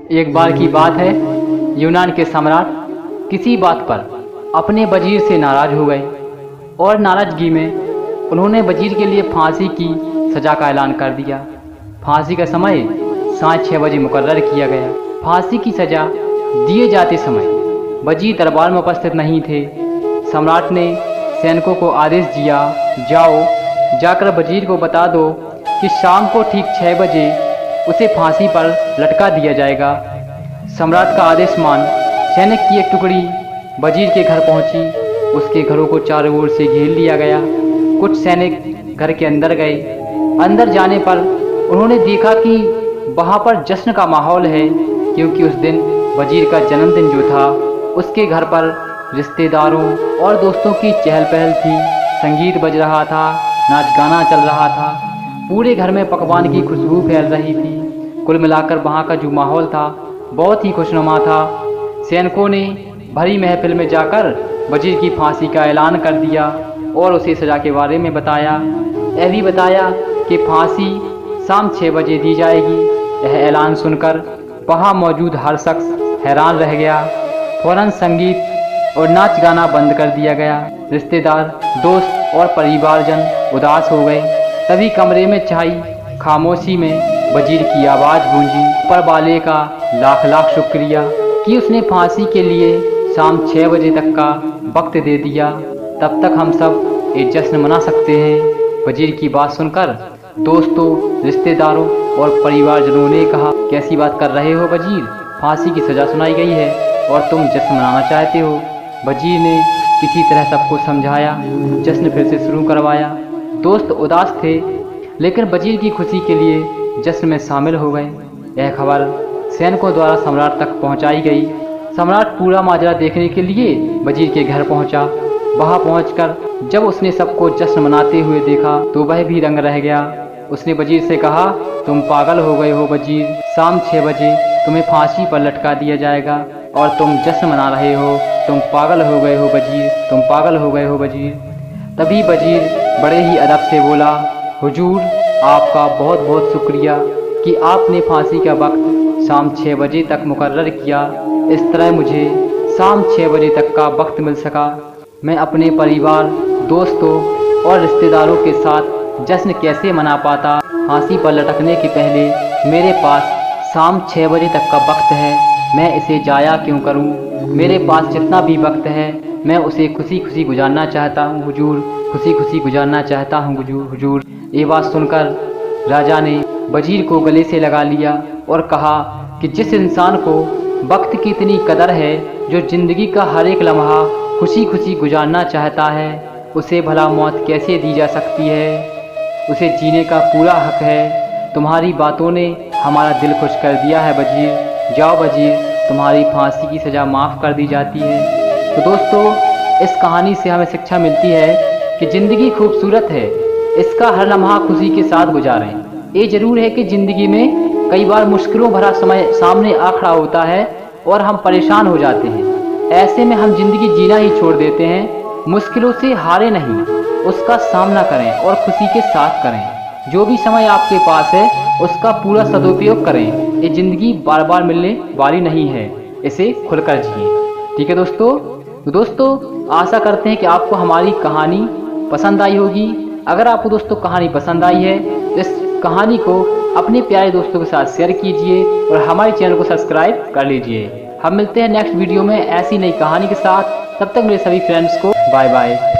एक बार की बात है, यूनान के सम्राट किसी बात पर अपने वजीर से नाराज हो गए और नाराजगी में उन्होंने वजीर के लिए फांसी की सज़ा का ऐलान कर दिया। फांसी का समय साढ़े 6 बजे मुकर्रर किया गया। फांसी की सज़ा दिए जाते समय वजीर दरबार में उपस्थित नहीं थे। सम्राट ने सैनिकों को आदेश दिया, जाओ जाकर वजीर को बता दो कि शाम को ठीक 6 बजे उसे फांसी पर लटका दिया जाएगा। सम्राट का आदेश मान सैनिक की एक टुकड़ी वजीर के घर पहुंची। उसके घरों को चारों ओर से घेर लिया गया। कुछ सैनिक घर के अंदर गए। अंदर जाने पर उन्होंने देखा कि वहां पर जश्न का माहौल है, क्योंकि उस दिन वजीर का जन्मदिन जो था, उसके घर पर रिश्तेदारों और दोस्तों की चहल पहल थी। संगीत बज रहा था, नाच गाना चल रहा था, पूरे घर में पकवान की खुशबू फैल रही थी। कुल मिलाकर वहाँ का जो माहौल था बहुत ही खुशनुमा था। सैनिकों ने भरी महफिल में जाकर वजीर की फांसी का ऐलान कर दिया और उसे सज़ा के बारे में बताया। यह भी बताया कि फांसी शाम 6 बजे दी जाएगी। यह ऐलान सुनकर वहाँ मौजूद हर शख्स हैरान रह गया। फौरन संगीत और नाच गाना बंद कर दिया गया। रिश्तेदार, दोस्त और परिवारजन उदास हो गए। तभी कमरे में छाई खामोशी में वजीर की आवाज़ गूंजी, ऊपर वाले का लाख लाख शुक्रिया कि उसने फांसी के लिए शाम 6 बजे तक का वक्त दे दिया। तब तक हम सब एक जश्न मना सकते हैं। वजीर की बात सुनकर दोस्तों, रिश्तेदारों और परिवारजनों ने कहा, कैसी बात कर रहे हो वजीर, फांसी की सज़ा सुनाई गई है और तुम जश्न मनाना चाहते हो। वजीर ने किसी तरह सबको समझाया, जश्न फिर से शुरू करवाया। दोस्त उदास थे, लेकिन वजीर की खुशी के लिए जश्न में शामिल हो गए। यह खबर सैनिकों द्वारा सम्राट तक पहुंचाई गई। सम्राट पूरा माजरा देखने के लिए वजीर के घर पहुंचा। वहां पहुंचकर जब उसने सबको जश्न मनाते हुए देखा तो वह भी दंग रह गया। उसने वजीर से कहा, तुम पागल हो गए हो वजीर, शाम 6 बजे तुम्हें फांसी पर लटका दिया जाएगा और तुम जश्न मना रहे हो। तुम पागल हो गए हो वजीर, तुम पागल हो गए हो वजीर। तभी वजीर बड़े ही अदब से बोला, हुजूर, आपका बहुत बहुत शुक्रिया कि आपने फांसी का वक्त शाम 6 बजे तक मुकर्रर किया। इस तरह मुझे शाम 6 बजे तक का वक्त मिल सका। मैं अपने परिवार, दोस्तों और रिश्तेदारों के साथ जश्न कैसे मना पाता। फांसी पर लटकने के पहले मेरे पास शाम 6 बजे तक का वक्त है। मैं इसे जाया क्यों करूं? मेरे पास जितना भी वक्त है मैं उसे खुशी खुशी गुजारना चाहता हूं हुजूर, खुशी खुशी गुजारना चाहता हूं हुजूर। ये बात सुनकर राजा ने वजीर को गले से लगा लिया और कहा कि जिस इंसान को वक्त की इतनी कदर है, जो ज़िंदगी का हर एक लम्हा खुशी खुशी गुजारना चाहता है, उसे भला मौत कैसे दी जा सकती है? उसे जीने का पूरा हक है। तुम्हारी बातों ने हमारा दिल खुश कर दिया है वजीर। जाओ वजीर, तुम्हारी फांसी की सज़ा माफ़ कर दी जाती है। तो दोस्तों, इस कहानी से हमें शिक्षा मिलती है कि ज़िंदगी खूबसूरत है, इसका हर लम्हा खुशी के साथ गुजारें। ये ज़रूर है कि ज़िंदगी में कई बार मुश्किलों भरा समय सामने आ खड़ा होता है और हम परेशान हो जाते हैं। ऐसे में हम ज़िंदगी जीना ही छोड़ देते हैं। मुश्किलों से हारे नहीं, उसका सामना करें और खुशी के साथ करें। जो भी समय आपके पास है उसका पूरा सदुपयोग करें। ये ज़िंदगी बार बार मिलने वाली नहीं है, इसे खुलकर जिए। ठीक है दोस्तों, आशा करते हैं कि आपको हमारी कहानी पसंद आई होगी। अगर आपको दोस्तों कहानी पसंद आई है तो इस कहानी को अपने प्यारे दोस्तों के साथ शेयर कीजिए और हमारे चैनल को सब्सक्राइब कर लीजिए। हम मिलते हैं नेक्स्ट वीडियो में ऐसी नई कहानी के साथ। तब तक मेरे सभी फ्रेंड्स को बाय बाय।